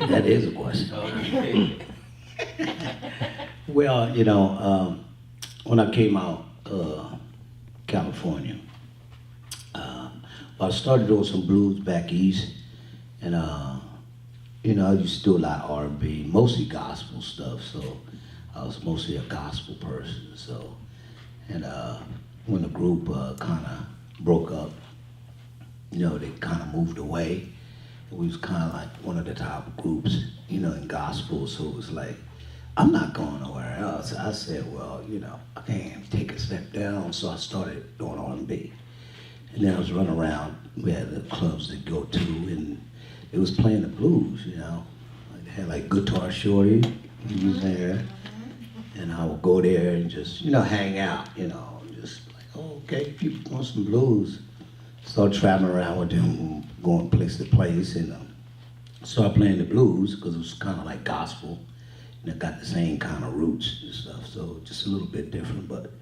That is a question. Well, when I came out, California, uh, I started doing some blues back east, and I used to do a lot of R&B, mostly gospel stuff. So I was mostly a gospel person. So, and when the group kind of broke up, they kind of moved away. We was kind of like one of the top groups, in gospel. So it was like, I'm not going nowhere else. I said, well, I can't take a step down. So I started doing R&B. And then I was running around. We had the clubs to go to, and it was playing the blues, Like, they had like Guitar Shorty, he was there. And I would go there and just, hang out, just like, oh, okay, people want some blues. Start traveling around with them, going place to place, and started playing the blues because it was kind of like gospel, and it got the same kind of roots and stuff. So just a little bit different, but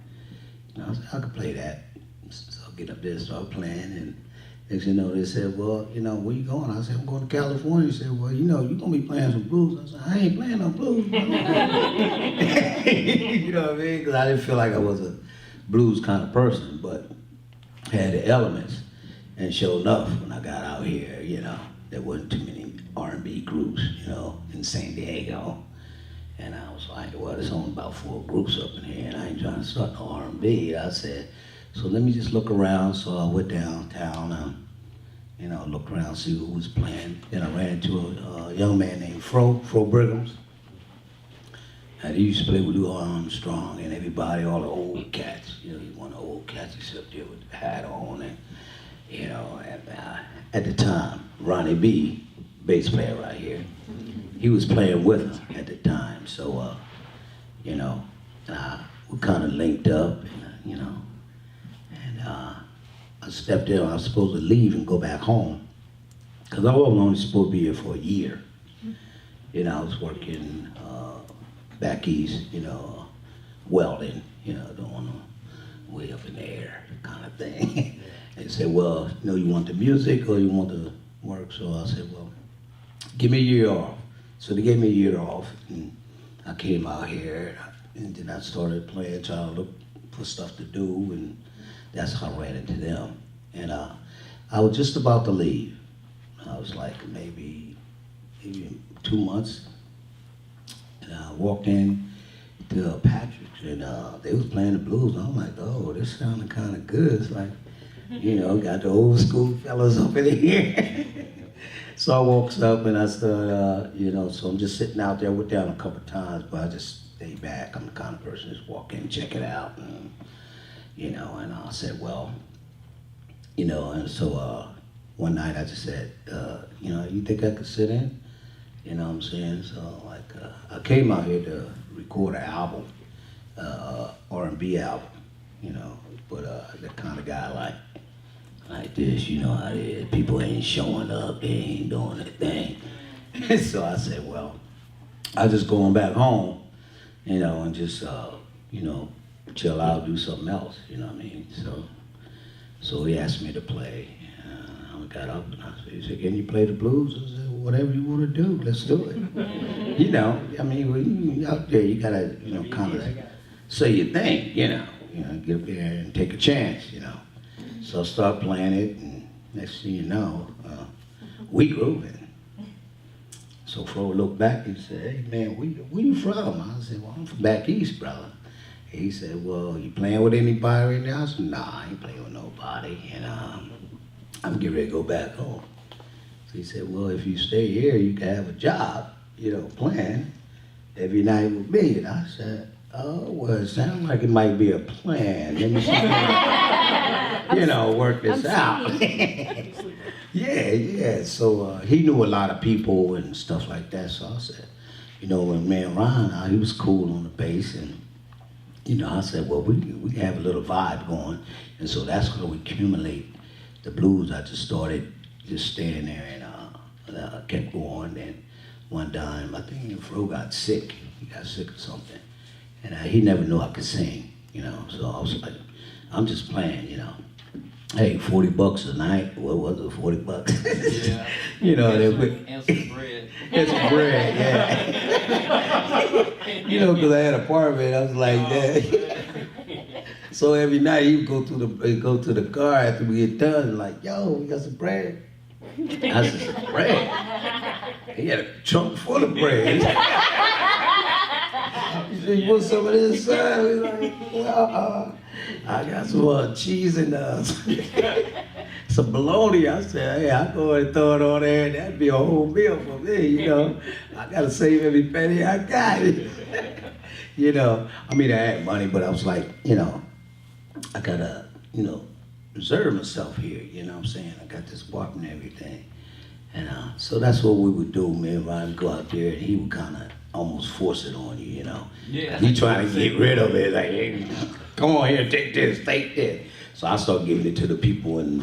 I said, I could play that. So I get up there, start playing, and next thing you know, they said, well, where you going? I said, I'm going to California. He said, well, you're going to be playing some blues. I said, I ain't playing no blues, bro. You know what I mean? Because I didn't feel like I was a blues kind of person, but had the elements. And sure enough, when I got out here, there wasn't too many R&B groups, in San Diego. And I was like, well, there's only about 4 groups up in here, and I ain't trying to start no R&B. I said, so let me just look around. So I went downtown, looked around, see who was playing. Then I ran into a young man named Fro Brigham's. And he used to play with Lou Armstrong and everybody, all the old cats. He one of the old cats. He sat there with the hat on, and at the time, Ronnie B, bass player right here, he was playing with him at the time. So, we kind of linked up, and I stepped in. I was supposed to leave and go back home because I was only supposed to be here for a year. I was working back east, welding, doing way up in the air kind of thing. They said, well, you want the music or you want the work? So I said, well, give me a year off. So they gave me a year off, and I came out here, and then I started playing, trying to look for stuff to do, and that's how I ran into them. And I was just about to leave. I was like maybe 2 months, and I walked in to Patrick's, and they was playing the blues. And I'm like, oh, this sounded kind of good. It's like, got the old school fellas up in here. So I walks up and I started, so I'm just sitting out there. I went down a couple of times, but I just stay back. I'm the kind of person just walk in, check it out, and, and I said, well, and so one night I just said, you think I could sit in? You know what I'm saying? So like, I came out here to record an album, R&B album, but the kind of guy like this, you know how it is. People ain't showing up, they ain't doing their thing. So I said, well, I just going back home, and just, chill out, do something else, you know what I mean? So he asked me to play. I got up and he said, can you play the blues? I said, whatever you want to do, let's do it. When you out there, you gotta, kind of say your thing, get up there and take a chance, So I started playing it, and next thing you know, we grooving. So Fro looked back and said, hey man, where you from? I said, well, I'm from back east, brother. He said, well, you playing with anybody right now? I said, nah, I ain't playing with nobody, and I'm getting ready to go back home. So he said, well, if you stay here, you can have a job, playing every night with me. And I said, oh, well, it sounds like it might be a plan. Let me see, work this out. Yeah. So he knew a lot of people and stuff like that. So I said, when man Ron, he was cool on the bass, and I said, well, we can have a little vibe going, and so that's how we accumulate the blues. I just started just staying there, and kept going. And one time, I think Fro got sick. He got sick or something, and he never knew I could sing, So I was like, I'm just playing, Hey, $40 a night. What was it, $40? You know, they put, And some bread. and some bread, yeah. You know, because I had an apartment, I was like that. So every night he would go to the car after we get done, like, yo, we got some bread. I said, some bread? He had a trunk full of bread. He said, you want some of this, son? We like, well, I got some cheese and some bologna. I said, hey, I go and throw it on there, and that'd be a whole meal for me, you know. I gotta save every penny I got. You know, I mean, I had money, but I was like, you know, I gotta, you know, reserve myself here, you know what I'm saying? I got this apartment and everything. And so that's what we would do. Me and Ryan would go out there, and he would kind of almost force it on you, you know? Yeah. He trying to get rid of it, like, hey, come on here, take this, take this. So I started giving it to the people in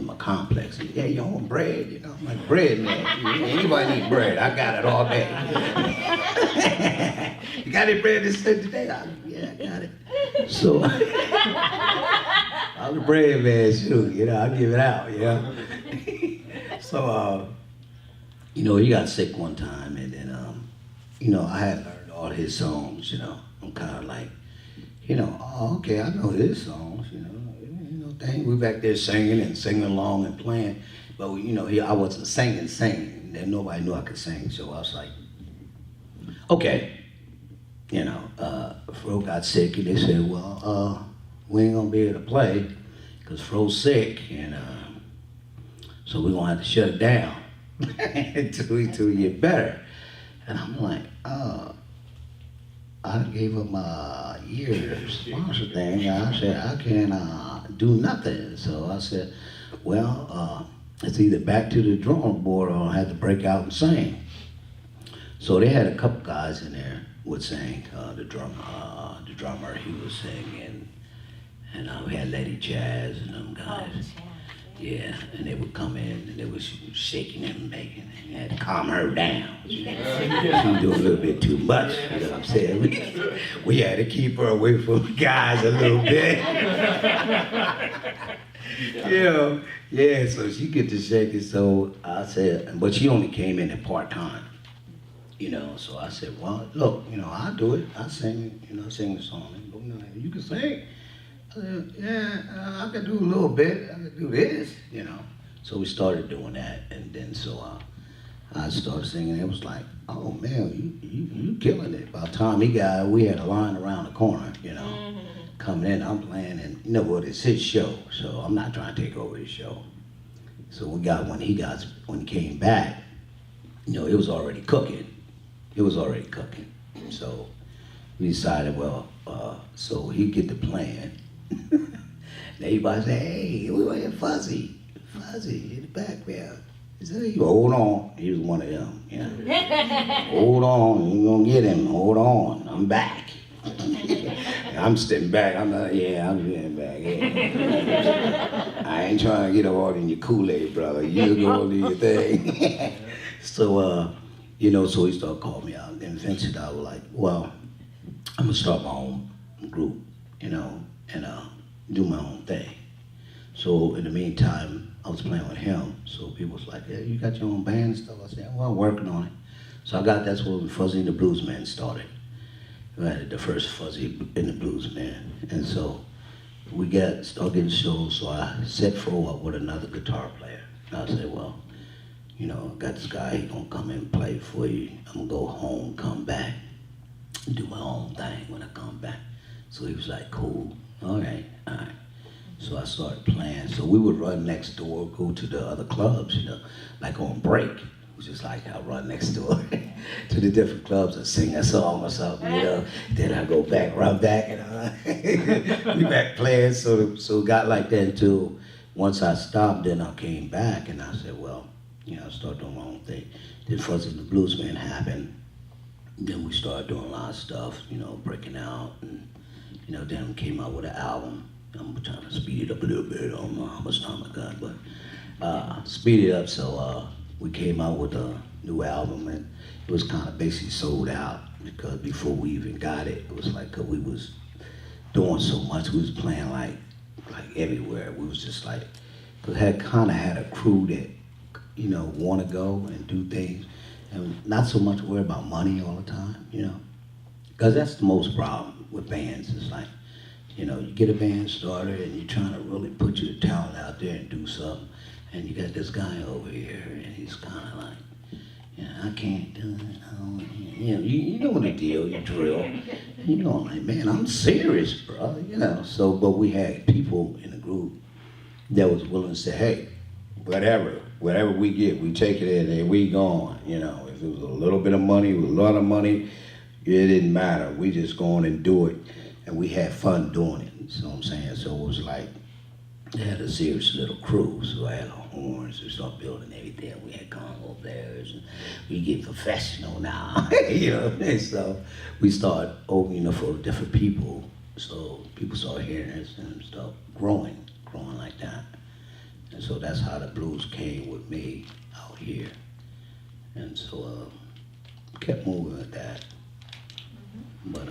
my complex. Yeah, you want bread? You know, I'm like, bread, man. Anybody need bread? I got it all day. You got any bread today? Yeah, I got it. So I'm the bread man, shoot, you know, I give it out, you know. So, you know, he got sick one time, and then, you know, I had learned all his songs, you know. I'm kind of like, you know, oh, okay, I know his songs, you know. Dang, we back there singing along and playing, but you know, I wasn't singing, and nobody knew I could sing, so I was like, okay, you know, Fro got sick, and they said, well, we ain't gonna be able to play, because Fro's sick, and so we're gonna have to shut it down until you get better. And I'm like, I gave up my year's sponsor thing. I said, I can't do nothing. So I said, well, it's either back to the drawing board or I'll have to break out and sing. So they had a couple guys in there would sing. The drummer, he was singing, and we had Lady Jazz and them guys. Yeah, and they would come in and they was shaking and making, and you had to calm her down. She was doing a little bit too much, you know what I'm saying? We had to keep her away from the guys a little bit. You know, yeah, so she get to shaking, so I said, but she only came in at part-time, you know, so I said, well, look, you know, I'll do it. I sing, you know, sing the song. You know, you can sing. I said, yeah, I could do a little bit. I could do this, you know. So we started doing that, and then so I started singing. It was like, oh man, you killing it. By the time we had a line around the corner, you know, coming in. I'm playing, and you know what? It's his show, so I'm not trying to take over his show. So when he came back, you know, it was already cooking. It was already cooking. So we decided, well, so he'd get the plan. And everybody said, hey, we want Fuzzy in the background. He said, hey, hold on. He was one of them, you know. Hold on, you're gonna get him. Hold on, I'm back. I'm sitting back. I'm getting back. Yeah. I ain't trying to get all in your Kool-Aid, brother. You go do your thing. So, you know, so he started calling me out. And then eventually I was like, well, I'm gonna start my own group, you know, and do my own thing. So in the meantime, I was playing with him. So people was like, yeah, you got your own band and stuff. I said, well, I'm working on it. So that's when Fuzzy and the Bluesmen started. We had the first Fuzzy and the Bluesmen. And so we started getting shows, so I set Fro up with another guitar player. And I said, well, you know, I got this guy, he gonna come in and play for you. I'm gonna go home, come back, do my own thing when I come back. So he was like, cool, all right. So I started playing. So we would run next door, go to the other clubs, you know, like on break. It was just like I run next door to the different clubs and sing a song or something, you know. Then I go back, run back, and we back playing. So it got like that until once I stopped, then I came back and I said, well, you know, I started doing my own thing. Then Fuzzy and the Bluesmen happened. Then we started doing a lot of stuff, you know, breaking out, and you know, then came out with an album. I'm trying to speed it up a little bit. I don't know how much time I got, but speed it up. So we came out with a new album, and it was kind of basically sold out because before we even got it, it was like we was doing so much. We was playing like everywhere. We was just like, cause had a crew that, you know, want to go and do things, and not so much worry about money all the time, you know, because that's the most problem with bands. It's like, you know, you get a band started and you're trying to really put your talent out there and do something, and you got this guy over here, and he's kind of like, yeah, I can't do it. You know, you know the deal, you drill. You know, I'm like, man, I'm serious, bro. You know, so, but we had people in the group that was willing to say, hey, whatever we get, we take it in and we gone. You know, if it was a little bit of money, a lot of money, it didn't matter. We just go on and do it, and we had fun doing it. You know what I'm saying? So it was like, they had a serious little crew, so I had horns, we started building everything. We had Congo bears, and we get professional now, you know. And so we started opening up for different people, so people started hearing us and stuff, growing like that. And so that's how the blues came with me out here. And so kept moving with that. But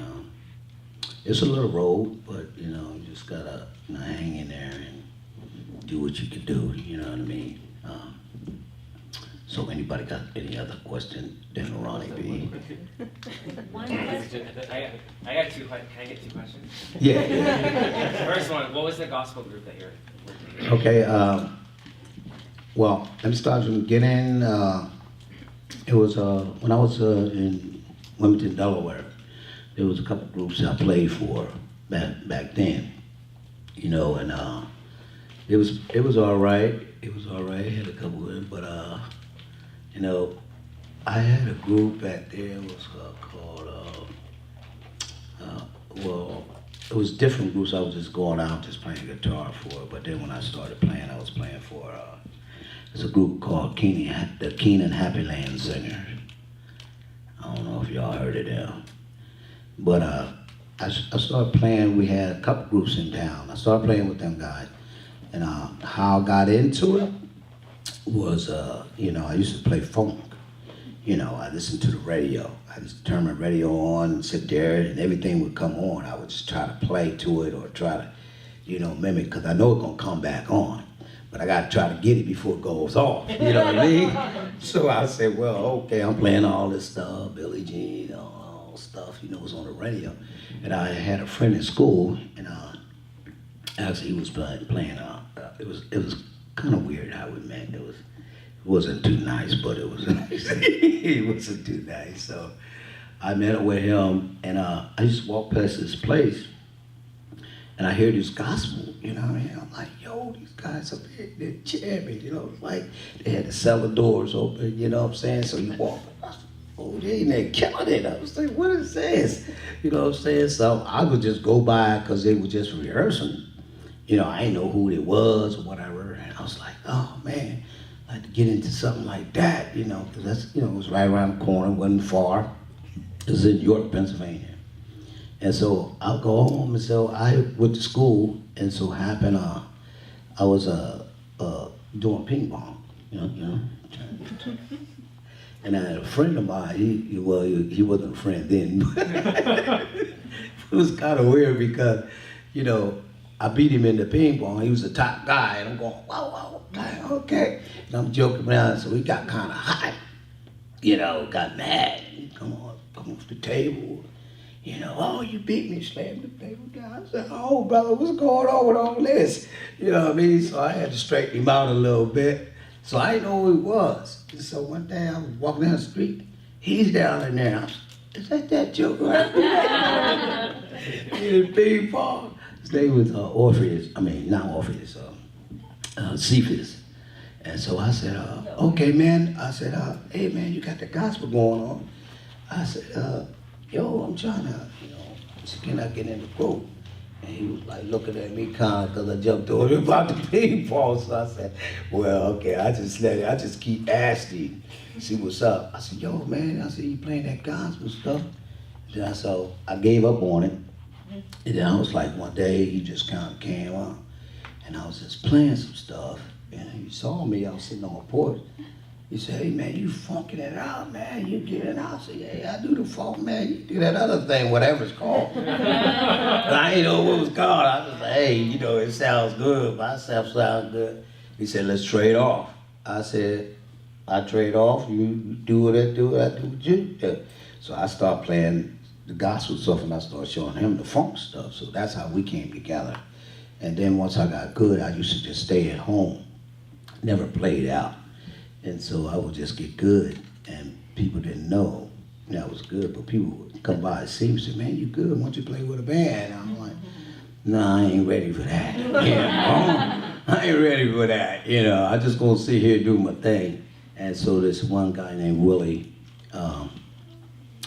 it's a little road, but you know, you just gotta, you know, hang in there and do what you can do, you know what I mean? So anybody got any other question? Then Ronnie B. One question. I got two. Can I get two questions? Yeah. First one, what was the gospel group that you're with? Okay, well, let me start from the beginning. It was when I was in Wilmington, Delaware. There was a couple groups I played for back then, you know, and it was all right. It was all right. I had a couple of them, but you know, I had a group back there. It was called well, it was different groups. I was just going out, just playing guitar for. But then when I started playing, I was playing for it's a group called the Keenan Happy Land Singers. I don't know if y'all heard of them, but I started playing. We had a couple groups in town. I started playing with them guys. And how I got into it was, you know, I used to play funk. You know, I listened to the radio. I just turn my radio on and sit there, and everything would come on. I would just try to play to it or try to, you know, mimic, because I know it's going to come back on. But I got to try to get it before it goes off. You know what I mean? So I said, well, okay, I'm playing all this stuff, Billie Jean, all stuff, you know, was on the radio. And I had a friend in school, and actually he was playing it was kind of weird how we met. It wasn't too nice, but it was it wasn't too nice. So I met up with him, and I used to walk past this place, and I hear this gospel, you know what I mean? I'm like, yo, these guys up here, they're jamming, you know, like they had the cellar doors open, you know what I'm saying? So you walk, oh, they in there killing it. I was like, what is this? You know what I'm saying? So I would just go by because they were just rehearsing. You know, I didn't know who it was or whatever, and I was like, oh man, I'd like to get into something like that, you know, because that's, you know, it was right around the corner, wasn't far. It was in York, Pennsylvania. And so I'll go home, and so I went to school, and so happened, I was doing ping pong, you know. And I had a friend of mine, he wasn't a friend then, it was kind of weird because, you know, I beat him in the ping pong. He was the top guy, and I'm going, whoa, okay. And I'm joking around, so he got kind of hot, you know, got mad. Come off the table, you know, oh, you beat me, slammed the table down. I said, oh, brother, what's going on with all this? You know what I mean? So I had to straighten him out a little bit. So I didn't know who he was. And so one day I was walking down the street, he's down in there. I said, is that joke right there? In ping pong. His name was Orpheus, Cephas. And so I said, okay, man. I said, hey, man, you got the gospel going on. I said, yo, I'm trying to, you know, can I get in the group? And he was like looking at me kind of because I jumped on him about the ping pong. So I said, well, okay, I just keep asking, see what's up. I said, yo, man, I said, you playing that gospel stuff? And so I gave up on it. And then I was like, one day he just kind of came up, and I was just playing some stuff, and he saw me. I was sitting on my porch. He said, hey man, you funking it out, man. You get it out. I said, yeah, I do the funk, man. You do that other thing, whatever it's called. But I ain't know what it was called. I was like, hey, you know, it sounds good. Myself sounds good. He said, let's trade off. I said, I trade off, you do what I do what you do. So I start playing the gospel stuff and I start showing him the funk stuff. So that's how we came together. And then once I got good, I used to just stay at home, never played out. And so I would just get good and people didn't know that I was good, but people would come by and see me and say, man, you good, why don't you play with a band? And I'm like, nah, I ain't ready for that. I ain't ready for that, I just gonna sit here and do my thing. And so this one guy named Willie,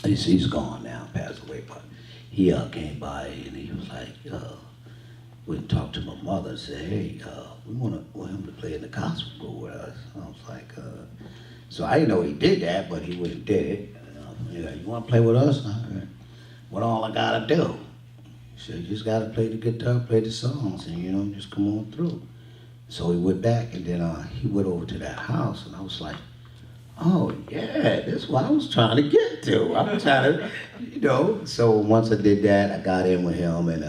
he's gone now, passed away, but he came by and he was like, went and talked to my mother and said, hey, we want him to play in the gospel group with us. I was like, so I didn't know he did that, but he went and did it. You want to play with us? What all I gotta do? He said, you just gotta play the guitar, play the songs, and just come on through. So he went back, and then he went over to that house, and I was like, oh yeah, that's what I was trying to get to. I was trying to, So once I did that, I got in with him, and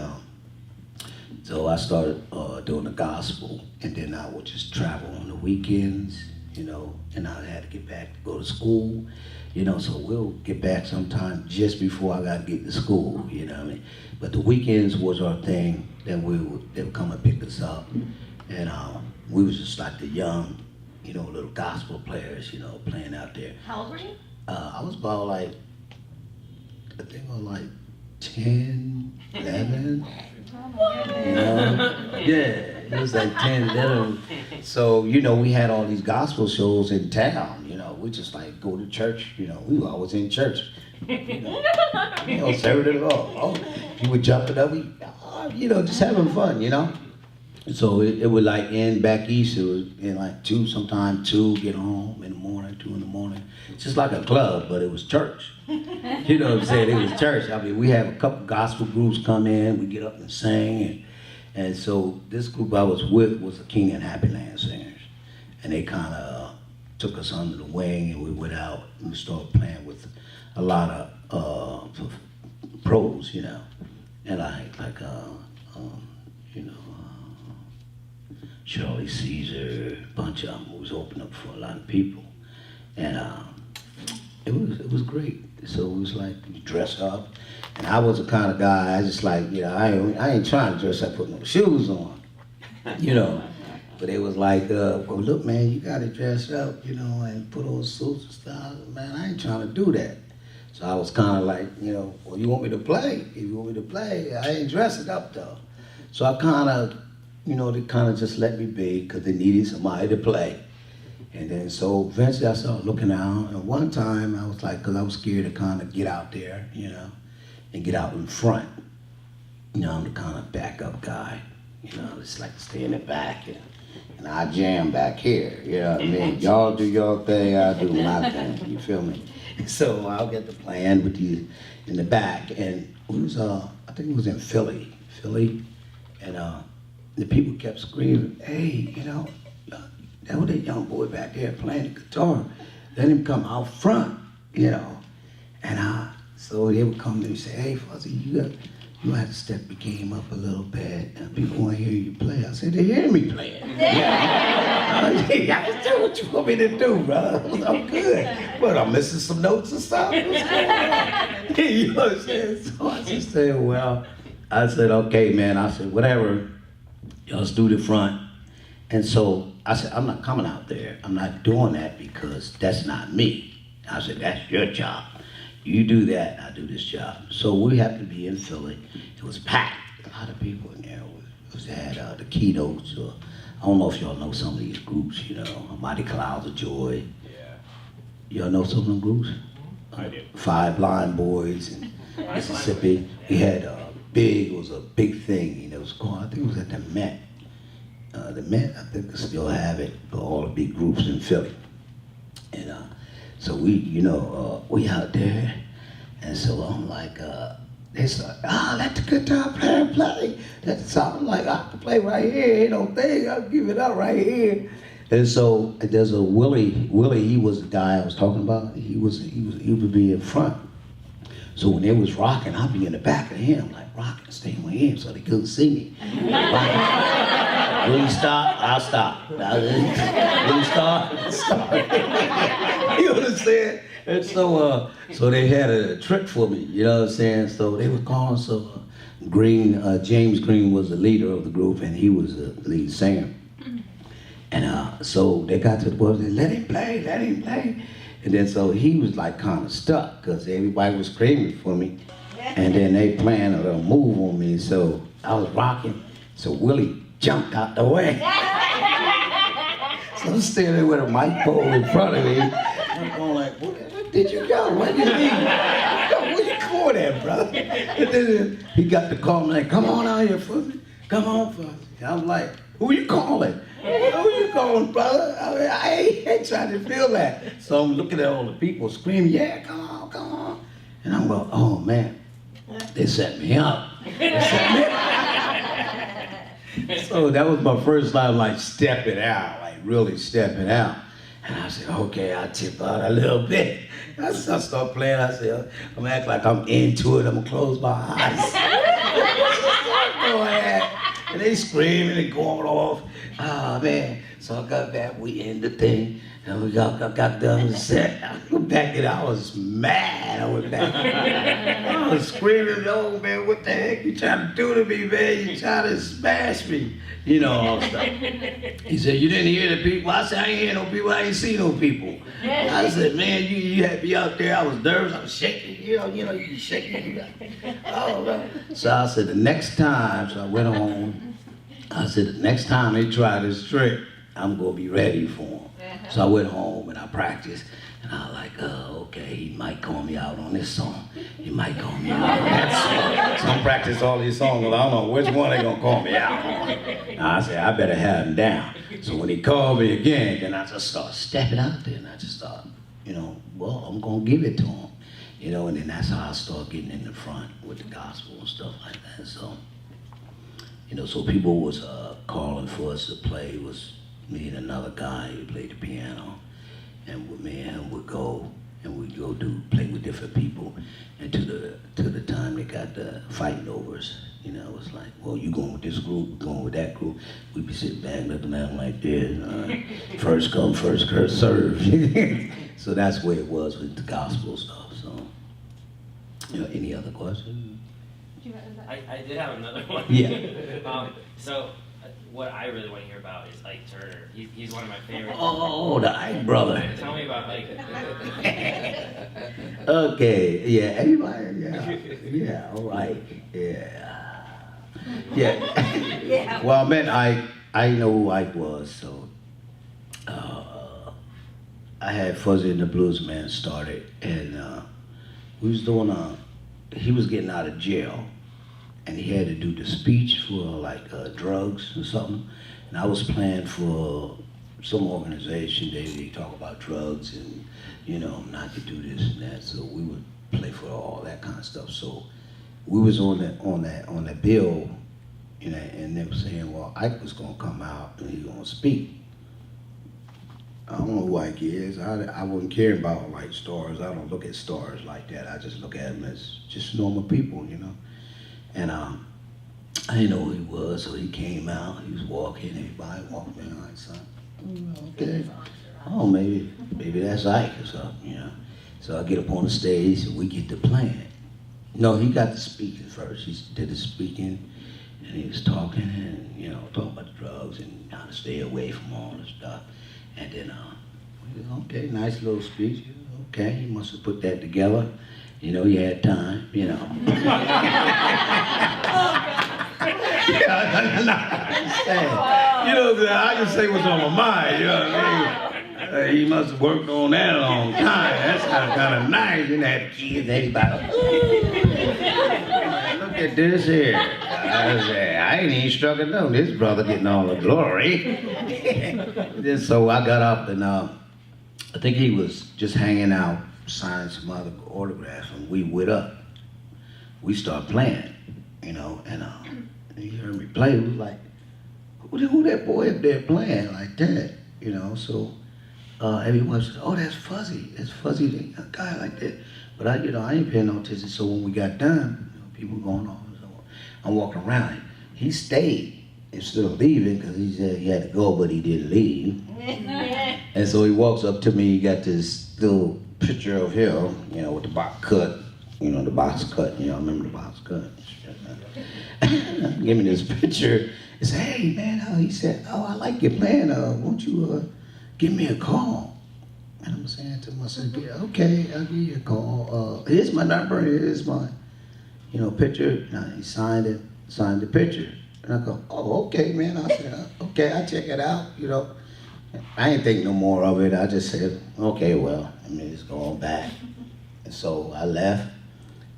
so I started doing the gospel, and then I would just travel on the weekends, and I had to get back to go to school, so we'll get back sometime just before I got to get to school, what I mean? But the weekends was our thing, then they would come and pick us up, and we was just like the young, little gospel players, playing out there. How old were you? I was about I think I was like 10, 11. Yeah, it was like 10, 11. So, we had all these gospel shows in town, we just like go to church, we were always in church. Serving it all. People jumping up, just having fun, So it would like end back east, it was in like 2, sometime 2, get home in the morning, 2 in the morning. It's just like a club, but it was church. You know what I'm saying? It was church. I mean, we have a couple gospel groups come in, we get up and sing, and so this group I was with was the King and Happy Land Singers. And they kind of took us under the wing and we went out and we started playing with a lot of pros, and Charlie Caesar, a bunch of them was opening up for a lot of people. And it was great. So it was like you dress up. And I was the kind of guy, I just like, I ain't trying to dress up, put no shoes on, But it was like, well, look, man, you got to dress up, and put on suits and stuff. Man, I ain't trying to do that. So I was kind of like, well, you want me to play? If you want me to play, I ain't dressing up, though. So I kind of, they kind of just let me be because they needed somebody to play. And then so eventually I started looking out, and one time I was like, because I was scared to kind of get out there, and get out in front. I'm the kind of backup guy, I just like to stay in the back, and I jam back here, you know what I mean? Y'all do your thing, I do my thing, you feel me? So I'll get to playing with you in the back, and it was, I think it was in Philly, and the people kept screaming, hey, that was that young boy back there playing the guitar. Let him come out front, And so they would come and say, hey, Fuzzy, you have to step your game up a little bit. And people want to hear you play. I said, they hear me playing. I can tell what you want me to do, brother. I'm good. But I'm missing some notes and stuff. What's going on? You know what I'm saying? So I just said, well, I said, okay, man. I said, whatever. Y'all just do the front. And so I said, I'm not coming out there. I'm not doing that because that's not me. I said, that's your job. You do that, I do this job. So we happened to be in Philly. It was packed. A lot of people in there. They had the Keynotes. I don't know if y'all know some of these groups, Mighty Clouds of Joy. Yeah. Y'all know some of them groups? I do. Five Blind Boys in Mississippi. We had it was a big thing. It was going, I think it was at the Met. The Met, I think, still have it for all the big groups in Philly. And so we out there, and so I'm like, they start, let the guitar player play. So I'm like, I can play right here, ain't no thing, I'll give it up right here. And so there's a Willie, he was the guy I was talking about. He would be in front. So when they was rocking, I'd be in the back of him, like rocking, staying with him so they couldn't see me. Will he stop? I'll stop. Will he start? I'll start. You understand? And so they had a trick for me, you know what I'm saying? So they were calling Green, James Green was the leader of the group, and he was the lead singer. And so they got to the point, let him play, let him play. And then so he was like kind of stuck, because everybody was screaming for me. And then they planned a little move on me, so I was rocking. So Willie jumped out the way. So I'm standing with a mic pole in front of me. I'm going like, where did you go? Where did you leave? Where you going at, brother? And then he got the call, like, come on out here, Fuzzy. Come on, Fuzzy. I'm like, who you calling? Who you calling, brother? I mean, I ain't trying to feel that. So I'm looking at all the people screaming, yeah, come on, come on. And I'm going, oh man, they set me up. They set me up. So that was my first time like stepping out, like really stepping out. And I said, okay, I'll tip out a little bit. I start playing, I said, I'm acting like I'm into it, I'm gonna close my eyes. And they screaming and going off. Oh man. So I got back, we ended the thing, and we got done with the set. I went back and I was mad. I went back. I was screaming, oh man, what the heck you trying to do to me, man? You trying to smash me. You know, all stuff. He said, you didn't hear the people? I said, I ain't hear no people, I ain't see no people. I said, man, you had me out there, I was nervous, I was shaking, you know, you shaking. Oh, man. So I said, the next time, so I went home, I said, the next time they try this trick, I'm gonna be ready for them. So I went home and I practiced, and I was like, oh, okay, he might call me out on this song. He might call me out on that song. So I'm practicing all these songs, but I don't know which one they gonna call me out on. I said, I better have him down. So when he called me again, then I just started stepping out there, and I just thought, well, I'm gonna give it to him. And then that's how I started getting in the front with the gospel and stuff like that. So, so people was calling for us to play. It was me and another guy who played the piano, and me and him would go, and we'd go play with different people. And to the time they got the fighting over us, it was like, well, you going with this group, going with that group. We'd be sitting back looking at them like this, first come, first serve. So that's the way it was with the gospel stuff. So, any other questions? I did have another one. Yeah. So what I really want to hear about is Ike Turner. He's one of my favorites. Oh, the Ike brother. Tell me about Ike. Okay, yeah, everybody, yeah, all right, yeah. Well, I met Ike. I know who Ike was, so I had Fuzzy and the Blues Man started, and we was doing he was getting out of jail, and he had to do the speech for like drugs or something, and I was playing for some organization. They talk about drugs and not to do this and that. So we would play for all that kind of stuff. So we was on the bill, and they were saying, well, Ike was gonna come out and he gonna speak. I don't know who Ike is. I wouldn't care about like stars. I don't look at stars like that. I just look at them as just normal people, And I didn't know who he was, so he came out. He was walking. Everybody walked in like something. Okay. Oh, maybe that's Ike or something, So I get up on the stage and we get to playing. No, he got to speaking first. He did the speaking, and he was talking and talking about the drugs and how to stay away from all this stuff. And then, okay, nice little speech. Okay, he must have put that together. He had time, I can say what's on my mind, you know what I mean? He must have worked on that a long time. That's kind of nice, had the kids, everybody. Look at this here. I ain't even struck it though. This brother getting all the glory. Then so I got up and I think he was just hanging out, signing some other autographs, and we went up. We started playing, and he heard me play. He was like, who that boy up there playing like that? So everyone said, oh, that's Fuzzy. That's Fuzzy, a guy like that. But I ain't paying no attention. So when we got done, people going on. So I'm walking around. He stayed instead of leaving, because he said he had to go, but he didn't leave. And so he walks up to me, he got this little picture of him, you know, with the box cut, you know, the box cut, you know, I remember the box cut. Give me this picture. He said, hey man, he said, oh, I like your plan, won't you give me a call? And I'm saying to myself, yeah, okay, I'll give you a call. Here's my number, here's my, you know, picture. Now he signed the picture. And I go, oh, okay, man. I said, okay, I'll check it out, you know. I ain't think no more of it. I just said, okay, well, I mean, it's going back. And so I left,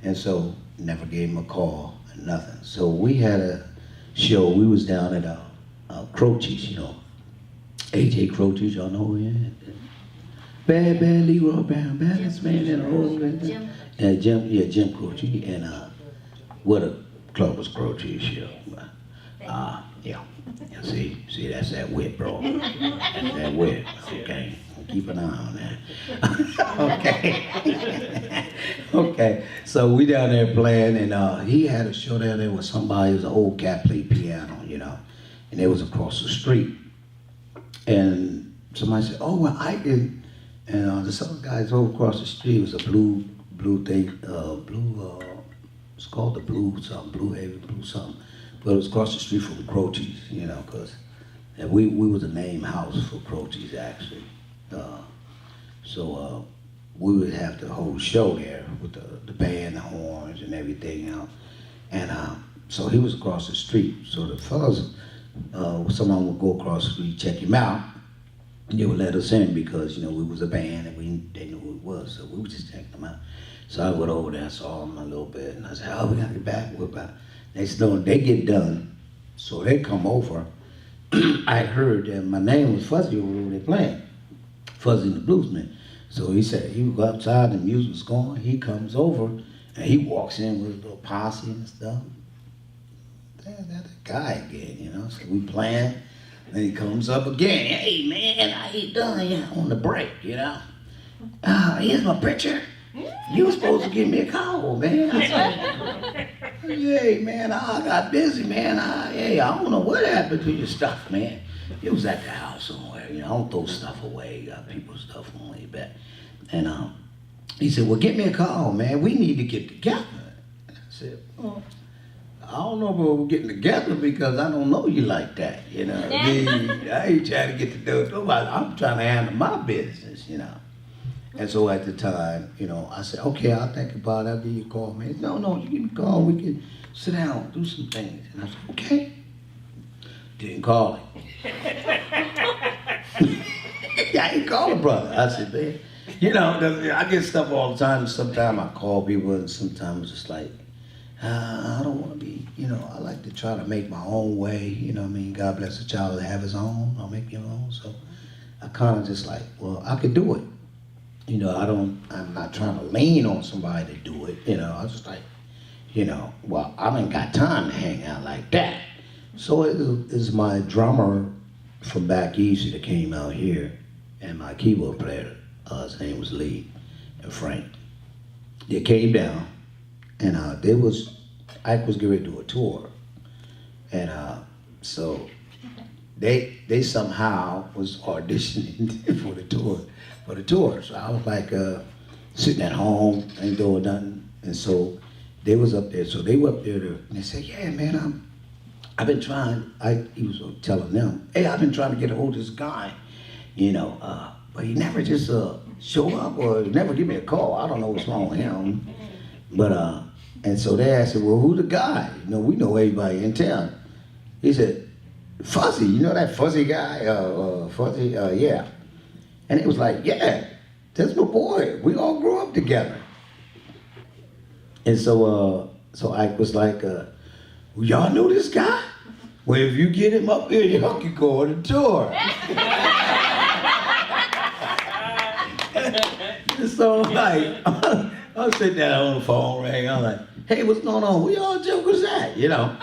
and so never gave him a call, and nothing. So we had a show. We was down at Croce's, you know. A.J. Croce's, y'all know who he is? Bad Leroy Brown, baddest man in the whole Jim. Jim Croce, and what a club was Croce's show. Yeah. See, that's that wit, bro. That's that wit. Okay. Keep an eye on that. Okay. Okay. So we down there playing, and he had a show down there with somebody who was an old cat played piano, you know, and it was across the street. And somebody said, oh, well, I did. And the other guys over across the street was a blue thing, it's called the blue something, blue haven, blue something. But it was across the street from Croce's, you know, because we was a name house for Croce's actually. So we would have the whole show there with the band, the horns, and everything, you know. And so he was across the street. So the fellas, someone would go across the street, check him out, and they would let us in because, you know, we was a band and they knew who it was. So we would just check them out. So I went over there, saw him a little bit, and I said, oh, we got to get back. We're back. Next thing they get done, so they come over. I heard that my name was Fuzzy over there playing, Fuzzy and the Bluesman. So he said he would go outside, the music was going. He comes over and he walks in with a little posse and stuff. That's the guy again, you know. So we playing, then he comes up again. Hey man, how you doing? Yeah, on the break, you know. Here's my picture. You were supposed to give me a call, man. I said, hey, man, I got busy, man. I don't know what happened to your stuff, man. It was at the house somewhere. You know, I don't throw stuff away. You got people's stuff on way back. And he said, well, get me a call, man. We need to get together. And I said, well, I don't know if we're getting together because I don't know you like that, you know. I ain't trying to get to know nobody. I'm trying to handle my business, you know. And so at the time, you know, I said, okay, I'll think about it. I'll give you a call, man. No, you give me a call. We can sit down, do some things. And I said, okay. Didn't call him. I ain't call a brother. I said, man, you know, I get stuff all the time. Sometimes I call people, and sometimes it's like, I don't want to be, you know, I like to try to make my own way. You know what I mean? God bless the child that have his own. I'll make your own. So I kind of just like, well, I could do it. You know, I'm not trying to lean on somebody to do it, you know. I was just like, you know, well, I ain't got time to hang out like that. So it is my drummer from back east that came out here, and my keyboard player, his name was Lee and Frank. They came down, and Ike was getting ready to do a tour. And so they somehow was auditioning for the tour. So I was like sitting at home, ain't doing nothing. And so they was up there. So they were up there and they said, yeah, man, I've been trying, he was telling them, hey, I've been trying to get a hold of this guy, you know, but he never just show up or never give me a call. I don't know what's wrong with him. But, and so they asked him, well, who's the guy? You know, we know everybody in town. He said, Fuzzy, you know that Fuzzy guy? Fuzzy, yeah. And it was like, yeah, that's my boy. We all grew up together. And so Ike was like, well, y'all know this guy? Well, if you get him up here, y'all can go on a tour. And so like, I'm sitting there on the phone ring. I'm like, hey, what's going on? Where y'all jokers at? You know?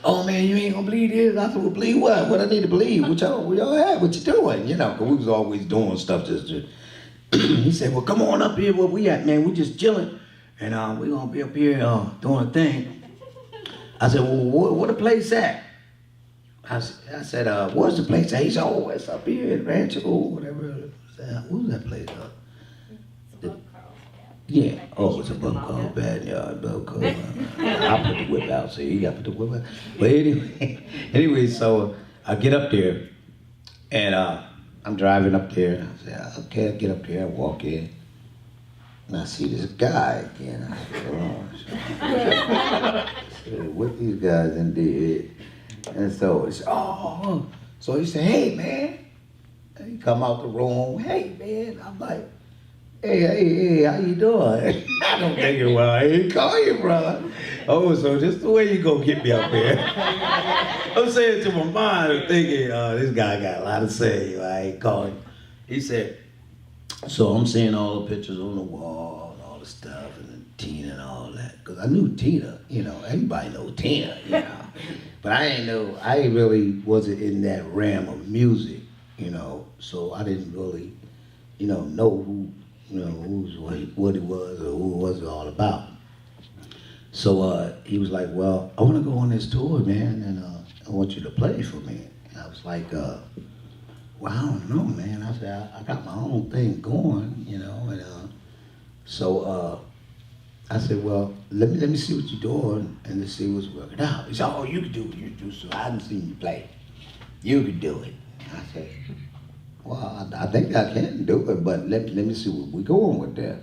Oh man, you ain't gonna believe this. I said, well, believe what? What I need to believe? Where y'all at? What you doing? You know, because we was always doing stuff just he said, well, come on up here where we at, man. We just chilling. And we gonna be up here doing a thing. I said, well, what the place at? I said, where's the place? He said, oh, it's up here in Rancho, whatever. What was that place? Yeah. Oh, it's a book called Backyard. Book called. I put the whip out, so you got to put the whip out. But anyway, so I get up there, and I'm driving up there. I said, okay, I get up there, I walk in, and I see this guy again. I said, I said, what these guys in did? And so it's so he said, hey man. And he come out the room, hey man. I'm like, hey, how you doing? I don't think it well. I ain't call you, brother. Oh, so just the way you gonna get me up here. I'm saying to my mind, I'm thinking, this guy got a lot to say. I ain't calling. He said, so I'm seeing all the pictures on the wall and all the stuff and Tina and all that. Because I knew Tina, everybody knows Tina, But I really wasn't in that realm of music, so I didn't really, know who, what it was or who it was all about. So he was like, well, I want to go on this tour, man, and I want you to play for me. And I was like, well, I don't know, man. I said, I got my own thing going, and so I said, well, let me see what you're doing and let's see what's working out. He said, oh, you can do what you do, so I haven't seen you play. You can do it. I said, well, I think I can do it, but let me see what we're going with that.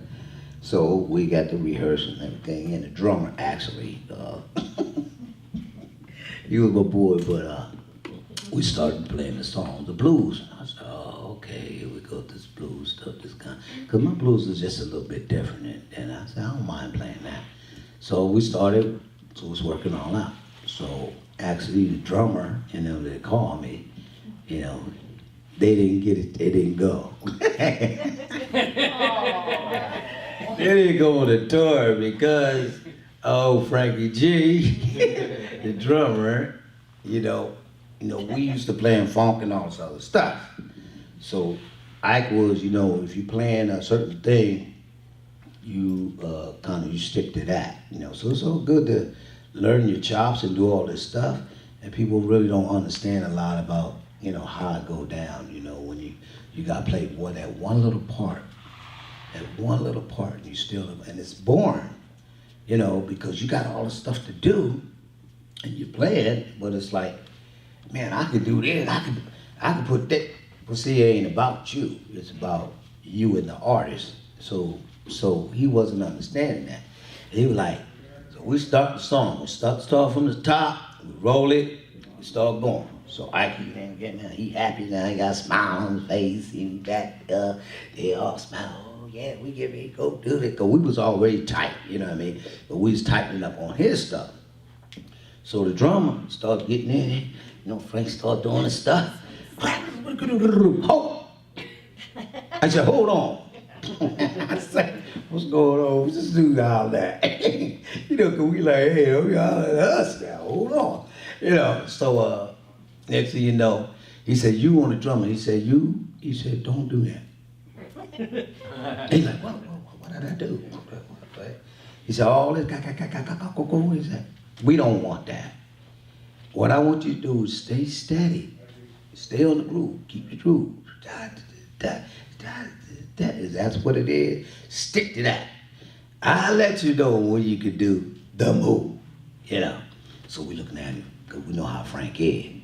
So we got to rehearse and everything, and the drummer actually, he was my boy, but we started playing the song, the blues. I said, oh, okay, here we go, this blues stuff, this kind. Because my blues is just a little bit different, and I said, I don't mind playing that. So we started, so it was working all out. So actually the drummer, they called me, they didn't get it, they didn't go. They didn't go on the tour because, Frankie G, the drummer, we used to play in funk and all this other stuff. So Ike was, if you playing a certain thing, you you stick to that, So it's so good to learn your chops and do all this stuff, and people really don't understand a lot about, how it go down, when you got to play that one little part, and you still, and it's boring, because you got all the stuff to do, and you play it, but it's like, man, I could do this, I could put that, but see, it ain't about you, it's about you and the artist. So he wasn't understanding that. He was like, so we start the song, we start from the top, we roll it, we start going. So Ike, he happy now, he got a smile on his face, he got, they all smile, oh yeah, we get ready to go do it, because we was already tight, but we was tightening up on his stuff. So the drummer started getting in it, Frank started doing his stuff. Oh! I said, hold on. I said, what's going on? Just do all that. Cause we like, hey, y'all at us now, hold on. So next thing you know, he said, you on the drummer. He said, don't do that. He's like, what did I do? He said, all this, he said, we don't want that. What I want you to do is stay steady. Stay on the groove. Keep the groove. That's what it is. Stick to that. I'll let you know when you can do the move. So we looking at him, because we know how Frank is. I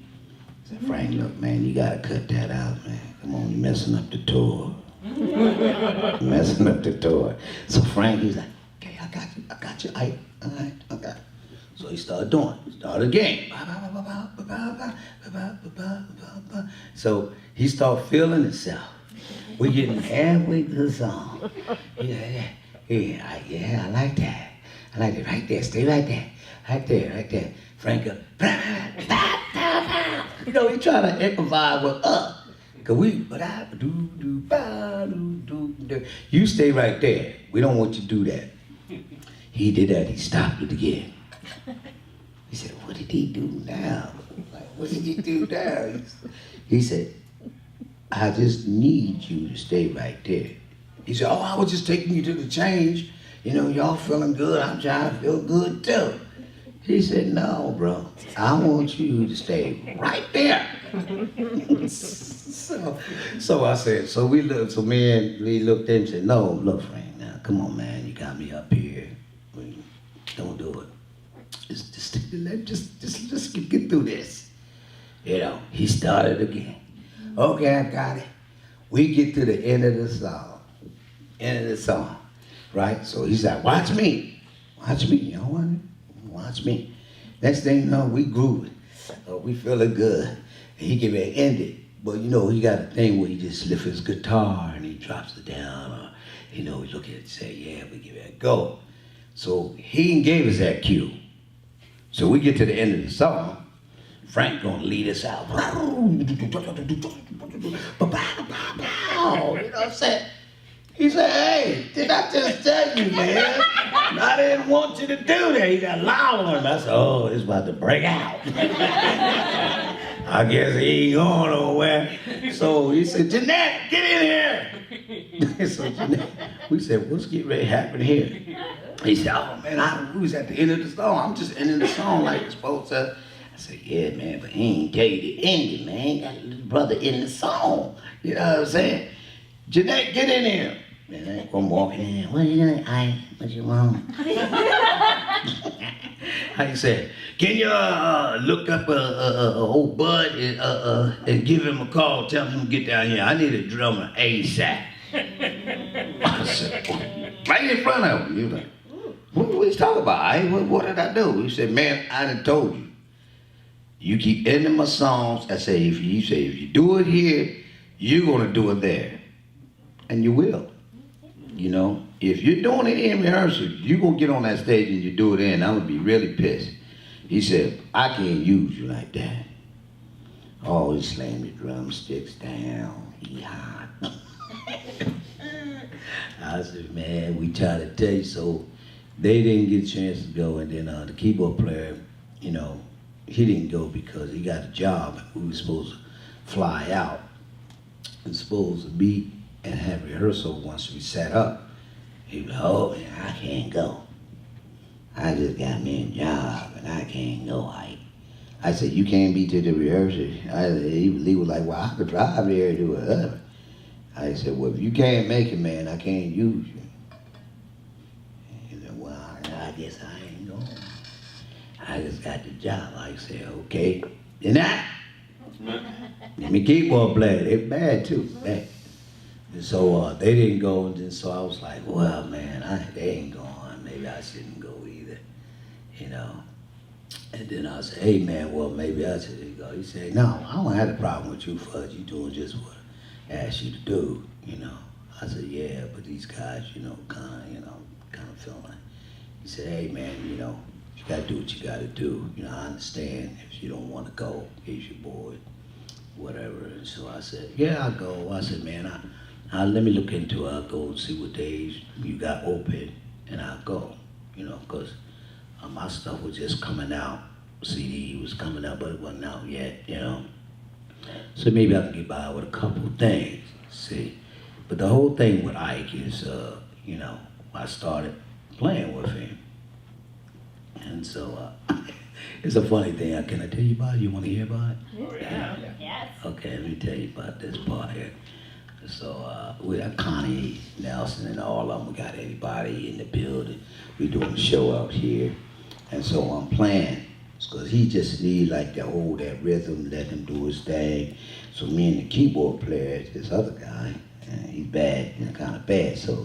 said, Frank, look, man, you gotta cut that out, man. Come on, you're messing up the tour. Messing up the tour. So Frank, he's like, okay, I got you. All right, okay. So he started doing it. Started again. So he started feeling himself. We're getting halfway to the song. Yeah, I like that. I like it right there. Stay right there. Right there. Frank, he trying to improvise with us. Cause you stay right there. We don't want you to do that. He did that. He stopped it again. He said, what did he do now? What did he do now? He said, I just need you to stay right there. He said, I was just taking you to the change. Y'all feeling good. I'm trying to feel good too. He said, no, bro, I want you to stay right there. so I said, so we looked, so me and Lee looked at him and said, no, look, Frank, now, come on, man, you got me up here. Don't do it. Just get through this. You know, he started again. Okay, I got it. We get to the end of the song, right? So he's like, watch me, you know, watch me. Next thing you know, we grooving, we feeling good. And he get ready to end it, but you know, he got a thing where he just lifts his guitar and he drops it down, or you know, he look at it and say, yeah, we give it a go. So he gave us that cue. So we get to the end of the song. Frank gonna lead us out. You know what I'm saying? He said, hey, did I just tell you, man? I didn't want you to do that. He got loud on him. I said, oh, it's about to break out. I guess he ain't going nowhere. So he said, Jeanette, get in here. So Jeanette, we said, what's getting ready to happen here? He said, oh, man, we was at the end of the song. I'm just ending the song like it's supposed to. I said, yeah, man, but he ain't tell you to end it, man. Got a little brother in the song. You know what I'm saying? Jeanette, get in here. Man, I'm walking in. What are you doing? What you want? How you say? Can you look up old Bud and give him a call? Tell him to get down here. I need a drummer ASAP. I said, right in front of him. He was like, what are you talking about? What did I do? He said, man, I done told you. You keep ending my songs. I say, if you do it here, you're gonna do it there, and you will. You know, if you're doing it in rehearsal, you're gonna get on that stage and you do it in. I'm gonna be really pissed. He said, I can't use you like that. Oh, he slammed the drumsticks down. He hot. I said, man, we tried to tell you so. They didn't get a chance to go, and then the keyboard player, you know, he didn't go because he got a job. We were supposed to fly out and supposed to meet and have rehearsal once we set up. He was like, oh man, I can't go. I just got me a job and I can't go. I said, you can't be to the rehearsal. He was like, well, I could drive there to whatever. I said, well, if you can't make it, man, I can't use you. He said, well, I guess I ain't going. I just got the job. I said, okay. Then let me keyboard player. They bad too, bad. And so they didn't go, and then so I was like, well, man, they ain't going. Maybe I shouldn't go either, you know. And then I said, hey, man, well, maybe I should go. He said, no, I don't have a problem with you, Fudge. You doing just what I asked you to do, you know. I said, yeah, but these guys, you know, kind of feeling like. He said, hey, man, you know, you got to do what you got to do. You know, I understand if you don't want to go, here's your boy, whatever. And so I said, yeah, I'll go. I said, man, let me look into it. I'll go and see what days you got open, and I'll go, you know, because my stuff was just coming out. CD was coming out, but it wasn't out yet, you know. So maybe I can get by with a couple of things, see. But the whole thing with Ike is, you know, I started playing with him. And so, it's a funny thing. Can I tell you about it? You want to hear about it? Oh, yeah. Yes. Okay, let me tell you about this part here. So we got Connie, Nelson, and all of them. We got everybody in the building. We doing a show out here. And so I'm playing, because he just need like to hold that rhythm, let him do his thing. So me and the keyboard player, this other guy, he's bad, you know, kind of bad. So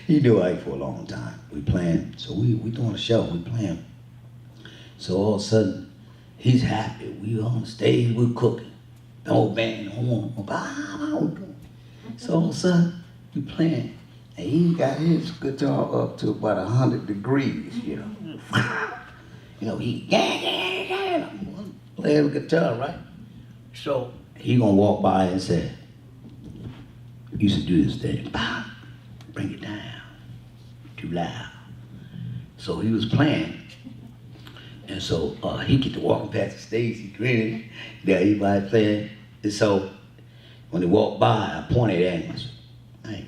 he knew Ike for a long time. We playing, so we doing a show, we playing. So all of a sudden, he's happy. We on stage, we're cooking. The whole band on. So all of a sudden, we playing. And he got his guitar up to about 100 degrees, you know. You know, he playing the guitar, right? So he gonna walk by and say, used to do this thing, bring it down, too loud. So he was playing, and so he get to walking past the stage, he grinning, there everybody playing. And so when he walked by, I pointed at him, I said, hey.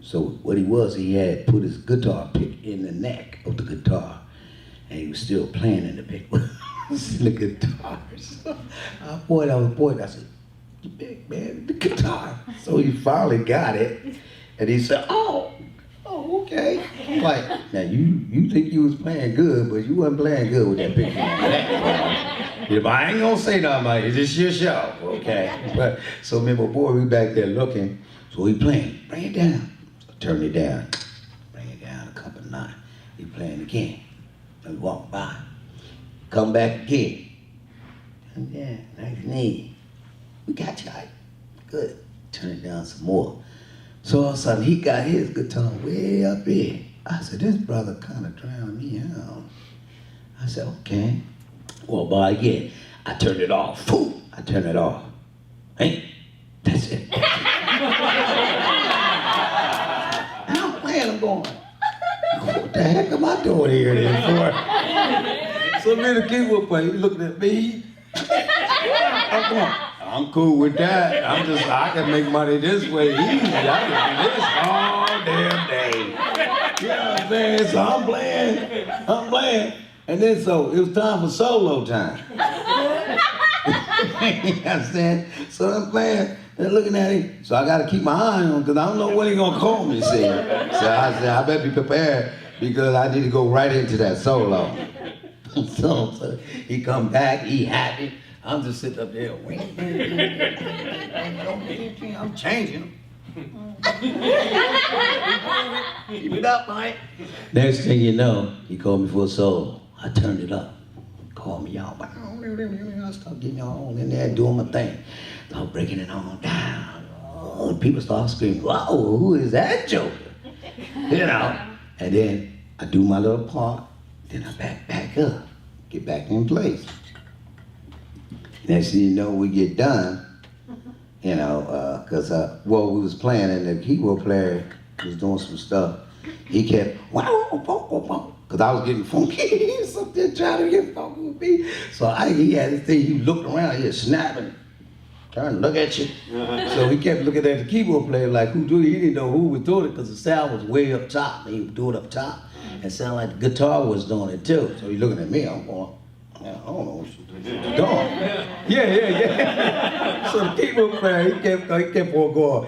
So what he had put his guitar pick in the neck of the guitar. and he was still playing in the big the guitars. I pointed out, I said, "The big man, the guitar." So he finally got it, and he said, "Oh, okay." I'm like, now you think you was playing good, but you wasn't playing good with that big man. Yeah, but I ain't gonna say nothing about it. It's your show, okay? But so me and my boy, we back there looking. So he playing, bring it down. So I turned it down, bring it down a couple of nine. He playing again. And we walk by, come back again. And yeah, nice and easy. We got you, right? Good. Turn it down some more. So all of a sudden he got his guitar way up here. I said, this brother kind of drowned me out. I said, okay. Well, by again, I turned it off. Poof, I turned it off. Hey, that's it. And I'm playing, I'm going, what the heck am I doing here then for? So me and the keyboard player, he looking at me. I'm going, I'm cool with that. I can make money this way easy. I can do this all damn day. You know what I'm saying? So I'm playing. And then so it was time for solo time. You understand? So I'm playing and looking at him. So I got to keep my eye on him because I don't know when he's going to call me, see. So I said, I better be prepared because I need to go right into that solo. So he come back, he happy. I'm just sitting up there waiting. I'm changing him. Keep it up, Mike. Next thing you know, he called me for a solo. I turned it up. Called me out. I started getting on in there doing my thing. Start breaking it on down. Oh, people start screaming, "Whoa, who is that joker?" You know. And then I do my little part. Then I back up. Get back in place. Next thing you know, we get done, you know, because we was playing and the keyboard player was doing some stuff. He kept, because I was getting funky. He was up there trying to get funky with me. So he had this thing, he looked around, he was snapping, trying to look at you. So he kept looking at the keyboard player like, who do it? He didn't know who was doing it because the sound was way up top. And he would do it up top. And sounded like the guitar was doing it too. So he looking at me, I'm going, I don't know what she's doing. Yeah. So the keyboard player, he kept on going.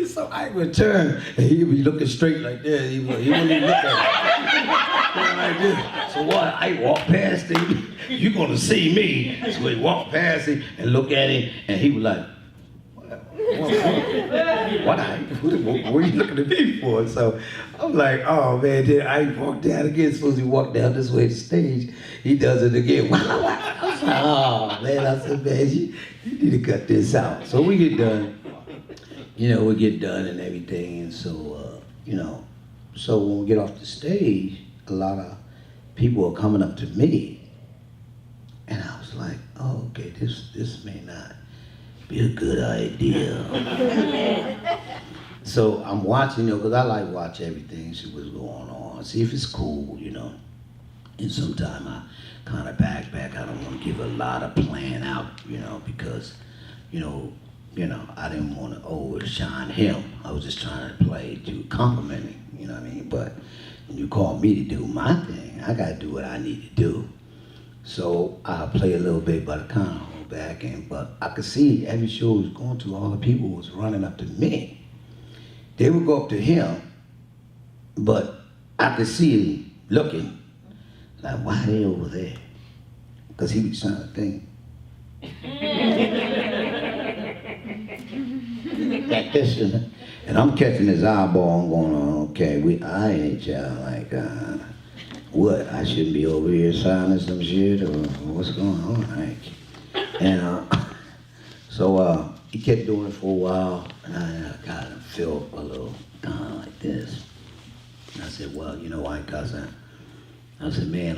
So I would turn, and he'd be looking straight like that. He wouldn't even look at me. Like this. So what? I walk past him. You're gonna see me. So he walked past him and look at him, and he was like, what are you looking at me for? So I'm like, oh man, then I walked down again. Supposed to walk down this way to the stage. He does it again. I was like, oh man, I said, man, you need to cut this out. So we get done. You know, we get done and everything. And so, you know, so when we get off the stage, a lot of people are coming up to me. And I was like, oh, okay, this may not be a good idea. So I'm watching, you know, because I like to watch everything, see what's going on, see if it's cool, you know. And sometimes I kind of back. I don't want to give a lot of playing out, you know, because, you know, I didn't want to overshine him. I was just trying to play to compliment him, you know what I mean? But when you call me to do my thing, I got to do what I need to do. So I play a little bit, but I kind of hold back. But I could see every show I was going to, all the people was running up to me. They would go up to him, but I could see him looking, like, why they over there? Because he was trying to think. Like this, and I'm catching his eyeball and going, okay, I ain't y'all like, what? I shouldn't be over here signing some shit, or what's going on? Like, and so he kept doing it for a while, and I kind of felt a little like this. And I said, well, you know what, cousin? I said, man,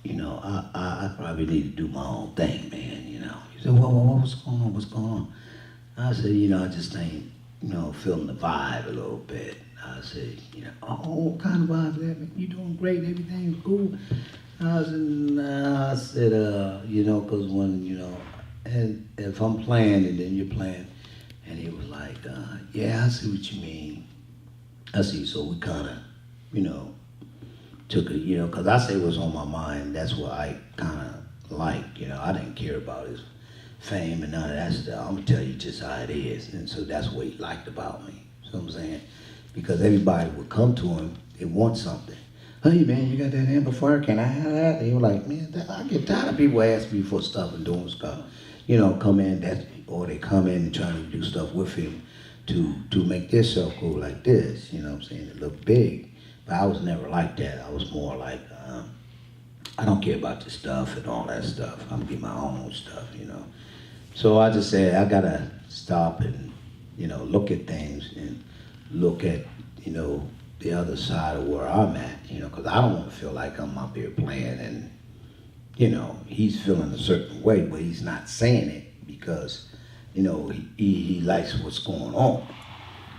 you know, I probably need to do my own thing, man, you know. He said, well, what's going on? What's going on? I said, you know, I just ain't, you know, feeling the vibe a little bit. I said, you know, oh, what kind of vibe is that? You doing great, everything's cool. I said, nah, I said, you know, because when, you know, and if I'm playing and then you're playing, and he was like, yeah, I see what you mean. I see, so we kind of, you know, took it, you know, because I say what's on my mind. That's what I kind of like, you know. I didn't care about his fame and none of that stuff. I'm going to tell you just how it is. And so that's what he liked about me. You know what I'm saying? Because everybody would come to him and want something. Hey, man, you got that amplifier? Can I have that? And he was like, man, I get tired of people asking me for stuff and doing stuff. You know, come in, or they come in and try to do stuff with him to make this so cool like this. You know what I'm saying? It looked big. But I was never like that. I was more like, I don't care about the stuff and all that stuff. I'm gonna get my own stuff, you know. So I just said, I gotta stop and, you know, look at things and look at, you know, the other side of where I'm at, you know, because I don't want to feel like I'm up here playing and, you know, he's feeling a certain way, but he's not saying it because, you know, he likes what's going on.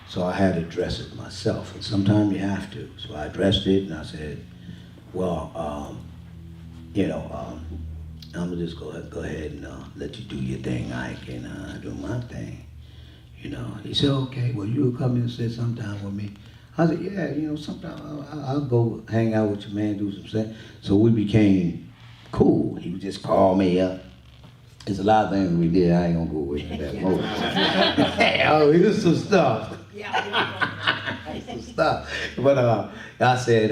So I had to address it myself, and sometimes you have to. So I addressed it, and I said, well, you know, I'm gonna just go ahead and let you do your thing, Ike, and do my thing. You know, he said, okay, well, you'll come in and sit sometime with me. I said, yeah, you know, sometime I'll go hang out with your man, do some stuff. So we became cool. He would just call me up. There's a lot of things we did. I ain't gonna go into that moment. Oh, here's some stuff. Some stuff. But I said,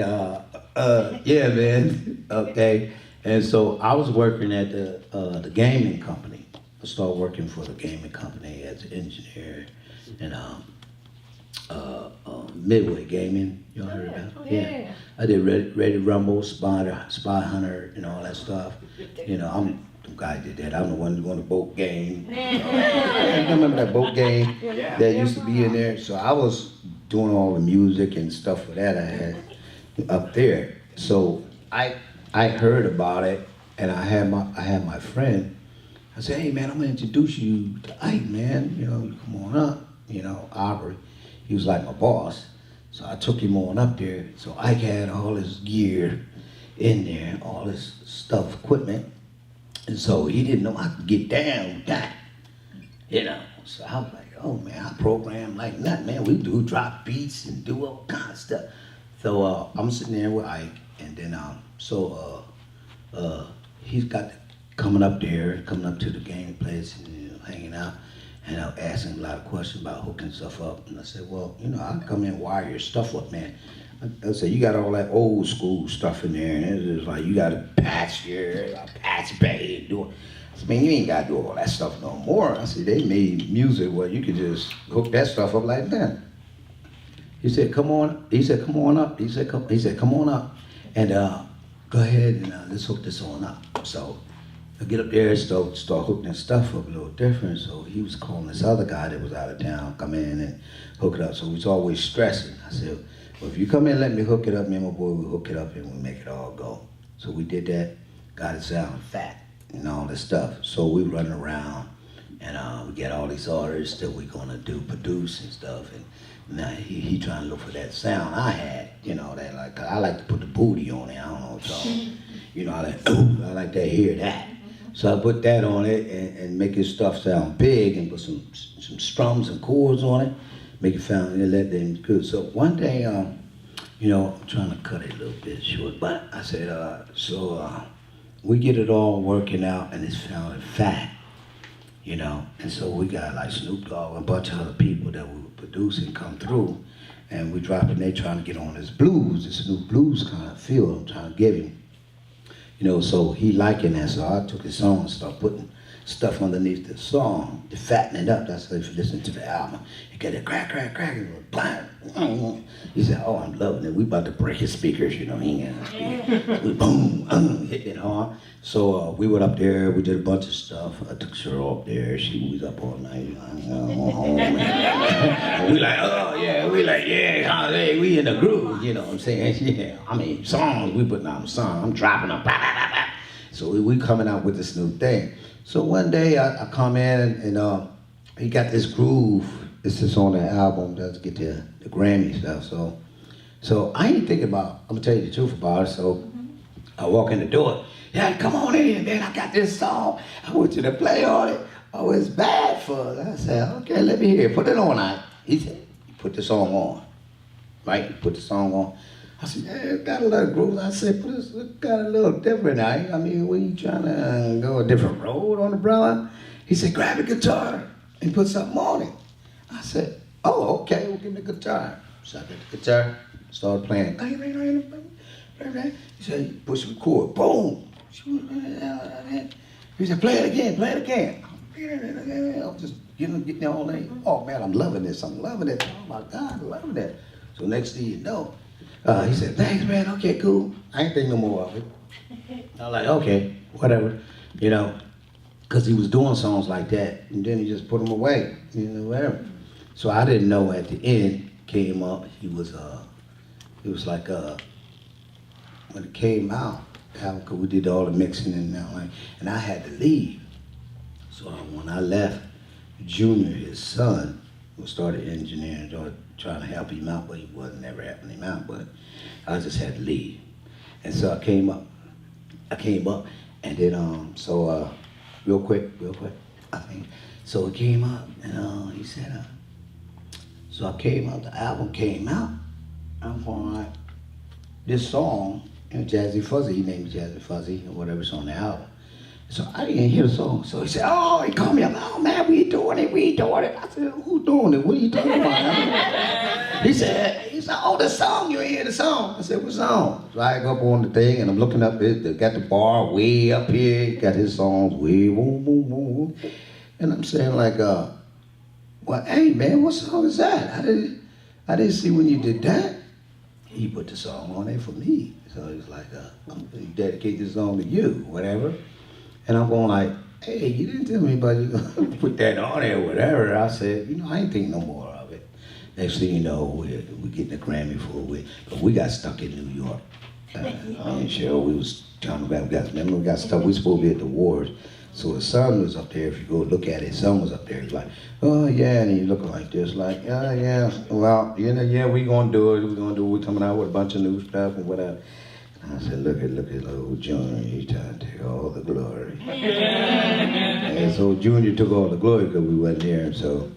yeah, man, okay. And so I was working at the gaming company. I started working for the gaming company as an engineer and Midway Gaming. Y'all heard about it? Yeah. I did Ready Rumble, Spy Hunter, and all that stuff. You know, I'm the guy that did that. I'm the one who won the boat game. I remember that boat game that used to be in there. So I was doing all the music and stuff for that I had up there. So I heard about it, and I had my friend. I said, hey man, I'm gonna introduce you to Ike, man. You know, you come on up. You know, Aubrey. He was like my boss. So I took him on up there. So Ike had all his gear in there, all his stuff, equipment. And so he didn't know I could get down with that. You know. So I was like, oh man, I program like nothing, man. We do drop beats and do all kind of stuff. So I'm sitting there with Ike, and then he's got coming up to the game place and, you know, hanging out. And I asked him a lot of questions about hooking stuff up. And I said, well, you know, I come in and wire your stuff up, man. I said, you got all that old school stuff in there. And it's just like, you got a patch here, a patch bay, and do it. I said, man, you ain't got to do all that stuff no more. I said, they made music where you could just hook that stuff up like that. He said, come on. He said, come on up. He said, come on up. And go ahead and let's hook this on up. So I get up there and start hooking that stuff up a little different. So he was calling this other guy that was out of town, come in and hook it up. So he was always stressing. I said, well, if you come in and let me hook it up, me and my boy will hook it up and we'll make it all go. So we did that, got it sound fat and all this stuff. So we running around and we get all these orders that we're gonna produce and stuff. And now he trying to look for that sound I had, you know, that like, I like to put the booty on it. I don't know what y'all, you know, I like to hear that. So I put that on it and make his stuff sound big and put some strums and chords on it, make it sound and let them good. So one day, you know, I'm trying to cut it a little bit short, but I said, we get it all working out and it's sounding fat, you know. And so we got like Snoop Dogg and a bunch of other people that we were producing come through, and we dropping. They trying to get on this new blues kind of feel I'm trying to give him. You know, so he liking that, so I took his song and started putting stuff underneath the song to fatten it up. That's if you listen to the album. You get it crack, and bang. He said, oh, I'm loving it. We about to break his speakers, you know. He ain't got no speakers. We boom, hitting it hard. So we went up there, we did a bunch of stuff. I took Cheryl up there, she was up all night. We like, oh yeah, holiday, we in the groove, you know what I'm saying? Yeah, I mean, songs, we putting out songs, I'm dropping them, So we coming out with this new thing. So one day I come in and he got this groove. This is on the album. Let's get the Grammy stuff. So I ain't thinking about. I'm gonna tell you the truth about it. So I walk in the door. Yeah, come on in, man. I got this song. I want you to play on it. Oh, it's bad for us. I said, okay, let me hear it. Put it on. He said, put the song on. right? He put the song on. I said, yeah, it got a little groove. I said, but it's got a little different now. I mean, were you trying to go a different road on the brother? He said, grab the guitar and put something on it. I said, oh, okay, we'll give me the guitar. So I got the guitar, started playing. He said, push record, boom. He said, play it again, play it again. I'm just getting all day. Oh man, I'm loving this, I'm loving it. Oh my God, I'm loving it. So next thing you know, he said, thanks man, okay, cool. I ain't think no more of it. I was like, okay, whatever, you know, because he was doing songs like that, and then he just put them away, you know, whatever. So I didn't know at the end, came up, it was like, when it came out, because we did all the mixing and I had to leave. So when I left, Junior, his son, who started engineering, started trying to help him out, but he wasn't ever helping him out, but I just had to leave. And so I came up, and then, real quick, I think, so it came up, and he said, so I came out, the album came out, I'm going like, this song, and Jazzy Fuzzy, he named Jazzy Fuzzy, or whatever's on the album. So I didn't hear the song. So he said, oh, he called me up, oh man, we doing it. I said, who's doing it? What are you talking about? He said, oh, the song, you ain't hear the song. I said, what song? So I go up on the thing and I'm looking up, they got the bar way up here, got his songs way, boom, boom, boom. And I'm saying like, well, hey man, what song is that? I didn't see when you did that. He put the song on there for me. So he was like, I'm gonna dedicate this song to you, whatever. And I'm going like, hey, you didn't tell me about you gonna put that on there, whatever. I said, you know, I ain't think no more of it. Next thing you know, we're getting a Grammy for it. But we got stuck in New York. I ain't sure we was trying to remember we got stuck. We supposed to be at the wars. So the son was up there. If you go look at it, his son was up there. He's like, oh yeah, and he looking like this, like, oh yeah, well, you know, yeah, we gonna do it. We're coming out with a bunch of new stuff and whatever. I said, look at little Junior, he's trying to take all the glory. And so Junior took all the glory because we wasn't there, and so,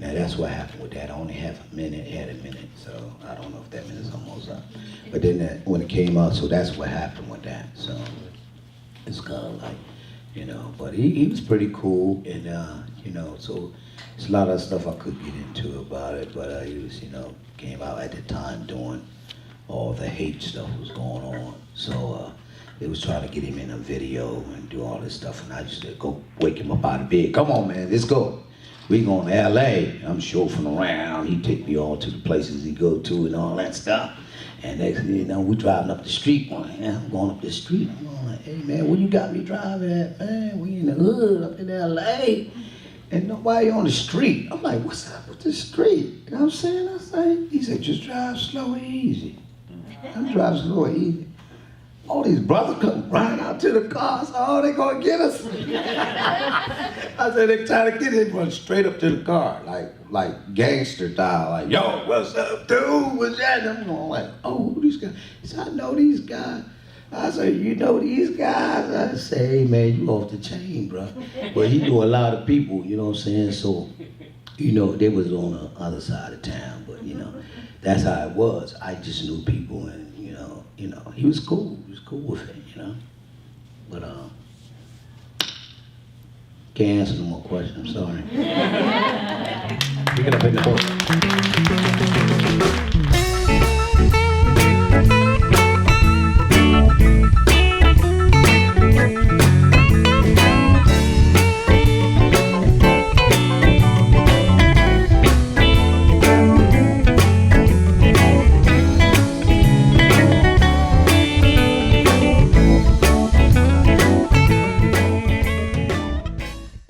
and that's what happened with that. I only had a minute, so I don't know if that minute's almost up. But then when it came out, so that's what happened with that. So it's kind of like, you know, but he was pretty cool, and you know, so it's a lot of stuff I could get into about it, but he was, you know, came out at the time doing all the hate stuff was going on. So they was trying to get him in a video and do all this stuff, and I just said, go wake him up out of bed. Come on, man, let's go. We going to LA. I'm chauffeuring around. He take me all to the places he go to and all that stuff. And next thing you know, we driving up the street one. Yeah, I'm going up the street. I'm going like, hey man, where you got me driving at? Man, we in the hood up in LA. And nobody on the street. I'm like, what's up with the street? You know what I'm saying? I say, he said, just drive slow and easy. I'm driving slow and easy. All these brothers come running out to the car. I said, oh, they gonna get us. I said, they trying to get him, run straight up to the car, like gangster style, like, yo, what's up, dude? What's that? And I'm going like, oh, who these guys? He said, I know these guys. I said, you know these guys? I said, hey man, you off the chain, bro. But he knew a lot of people, you know what I'm saying? So, you know, they was on the other side of town, but you know, that's how it was. I just knew people, and you know, he was cool. He was cool with it, you know. But can't answer no more questions. I'm sorry. Pick it up in the book.